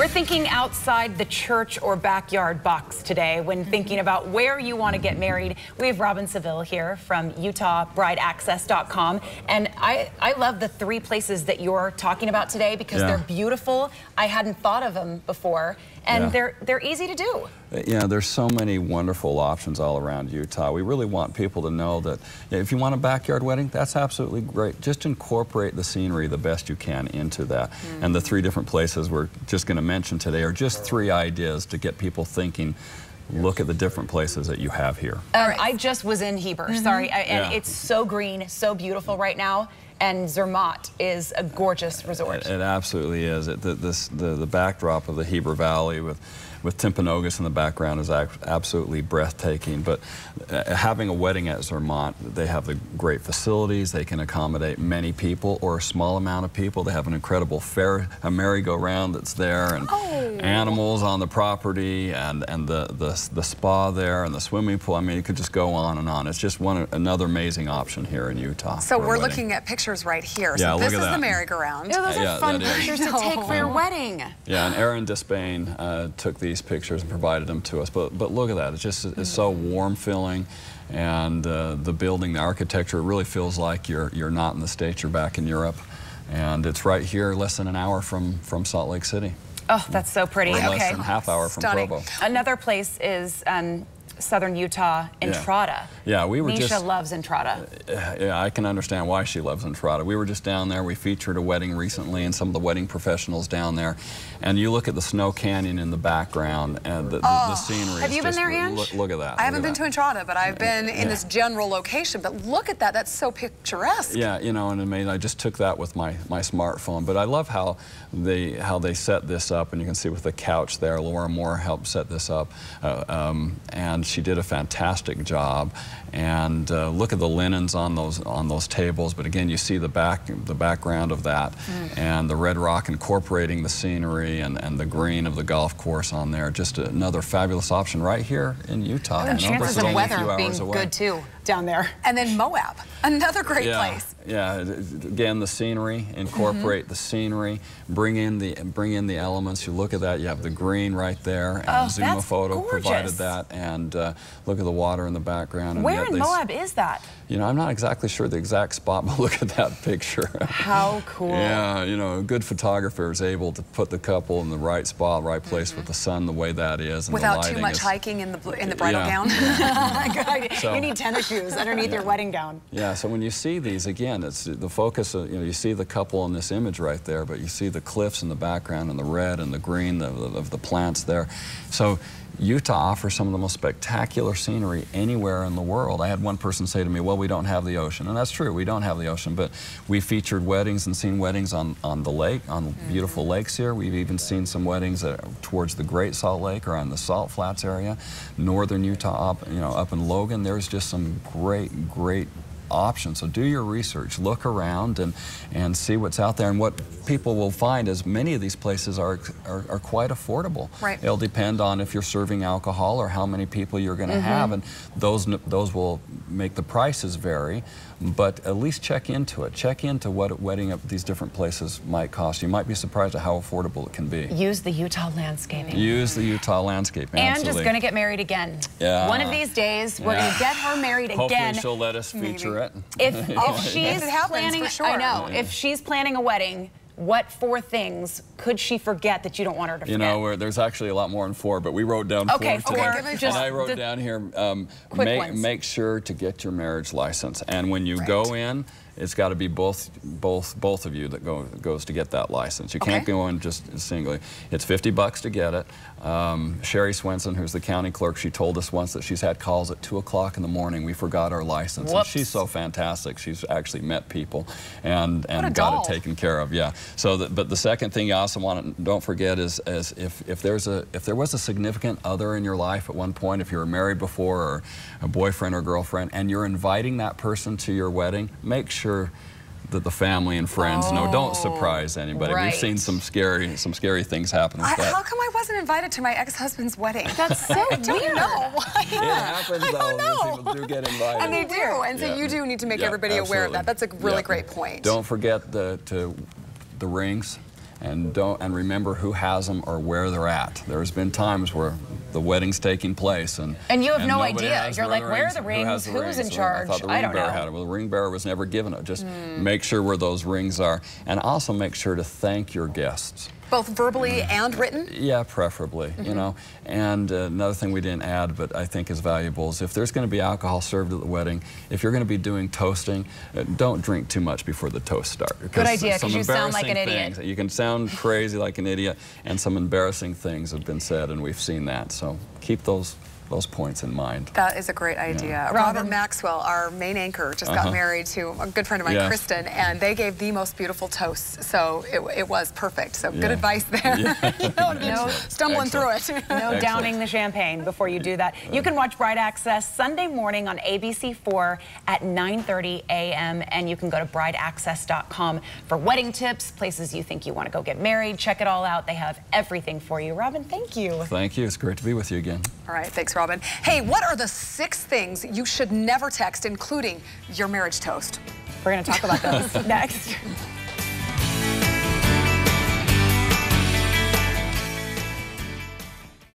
thinking outside the church or backyard box today when thinking about where you want to get married. We have Robin Seville here from UtahBrideAccess.com, and I love the 3 places that you're talking about today because they're beautiful. I hadn't thought of them before, and they're easy to do. Yeah, there's so many wonderful options all around Utah. We really want people to know that if you want a backyard wedding, that's absolutely great. Just incorporate the scenery the best you can into that. And the 3 different places we're just going to mention today are just 3 ideas to get people thinking. Look at the different places that you have here. I just was in Heber, and it's so green, so beautiful right now. And Zermatt is a gorgeous resort. It absolutely is. The backdrop of the Heber Valley with Timpanogos in the background is absolutely breathtaking. But having a wedding at Zermatt, they have the great facilities. They can accommodate many people or a small amount of people. They have an incredible a merry-go-round that's there, and animals on the property, and the spa there, and the swimming pool. I mean, you could just go on and on. It's just another amazing option here in Utah. So we're looking at pictures right here. Yeah, so this is the merry-go-round. Yeah, those are fun pictures to take for your wedding. Yeah, and Aaron Despain took these pictures and provided them to us. But look at that. It's just it's so warm-filling, and the building, the architecture, really feels like you're not in the States, you're back in Europe. And it's right here, less than an hour from Salt Lake City. Oh, that's so pretty. Less than half hour from Provo. Another place is southern Utah, Entrada. Yeah, we were Nisha loves Entrada. Yeah, I can understand why she loves Entrada. We were just down there. We featured a wedding recently, and some of the wedding professionals down there. And you look at the Snow Canyon in the background, and the scenery. Have you been there, Ange? Look at that. I haven't been to Entrada, but I've been in this general location. But look at that. That's so picturesque. Yeah, you know, and I just took that with my smartphone. But I love how they set this up, and you can see with the couch there. Laura Moore helped set this up, and she did a fantastic job. And look at the linens on those tables. But again, you see the background of that, and the red rock incorporating the scenery and the green of the golf course on there. Just another fabulous option right here in Utah. And chances of weather being good too down there. And then Moab, another great place. Yeah, again, the scenery, incorporate the scenery, bring in the elements. You look at that, you have the green right there, and Zuma Photo provided that, and look at the water in the background. And where in Moab is that? You know, I'm not exactly sure the exact spot, but look at that picture. How cool. Yeah, you know, a good photographer is able to put the couple in the right spot, right place with the sun the way that is. And without too much hiking in the bridal gown. Good idea. So, you need tennis shoes underneath your wedding gown. Yeah, so when you see these, again, it's the focus of, you see the couple in this image right there, but you see the cliffs in the background and the red and the green of the plants there. So Utah offers some of the most spectacular scenery anywhere in the world. I had one person say to me, well, we don't have the ocean. And that's true, we don't have the ocean, but we featured weddings and seen weddings on the lake, on beautiful lakes here. We've even seen some weddings towards the Great Salt Lake or on the Salt Flats area. Northern Utah, up in Logan, there's just some great options. So do your research, look around and see what's out there. And what people will find is many of these places are quite affordable. Right. It'll depend on if you're serving alcohol or how many people you're going to have, and those will make the prices vary. But at least check into it. Check into what a wedding at these different places might cost. You might be surprised at how affordable it can be. Use the Utah landscaping. Use the Utah landscape. And just going to get married again. Yeah. One of these days, we're going to get her married again. Hopefully she'll let us feature it. If she's planning, for sure. I know. If she's planning a wedding, what 4 things could she forget that you don't want her to forget? You know, there's actually a lot more than 4, but we wrote down 4 today. Okay, and I wrote down here, make sure to get your marriage license. And when you go in, it's got to be both of you that goes to get that license. You can't go in just singly. It's $50 to get it. Sherry Swenson, who's the county clerk, she told us once that she's had calls at 2 o'clock in the morning. We forgot our license. And she's so fantastic. She's actually met people and got it taken care of. Yeah. So, but the second thing you also don't forget is if there was a significant other in your life at one point, if you were married before or a boyfriend or girlfriend, and you're inviting that person to your wedding, make sure that the family and friends know. Don't surprise anybody. We've seen some scary things happen with that. How come I wasn't invited to my ex-husband's wedding? That's so weird. Don't know. It happens though. People do get invited. And they do. And so you do need to make everybody aware of that. That's a really great point. Don't forget the rings. and remember who has them or where they're at. There's been times where the wedding's taking place and you have no idea. You're like, where are the rings? Who's in charge? I thought the ring bearer had it. Well, the ring bearer was never given it. Just make sure where those rings are, and also make sure to thank your guests. Both verbally and written? Yeah, preferably, you know. And another thing we didn't add, but I think is valuable, is if there's going to be alcohol served at the wedding, if you're going to be doing toasting, don't drink too much before the toast starts. Good idea, because you sound like an idiot. You can sound crazy like an idiot, and some embarrassing things have been said, and we've seen that. So keep those points in mind. That is a great idea. Yeah. Robert Maxwell, our main anchor, just got married to a good friend of mine, Kristen, and they gave the most beautiful toasts. So it was perfect. So good advice there. No stumbling through it. No downing the champagne before you do that. You can watch Bride Access Sunday morning on ABC4 at 9:30 a.m. and you can go to brideaccess.com for wedding tips, places you think you want to go get married. Check it all out. They have everything for you. Robin, thank you. Thank you. It's great to be with you again. All right. Thanks, Robin. Hey, what are the 6 things you should never text, including your marriage toast? We're going to talk about those next.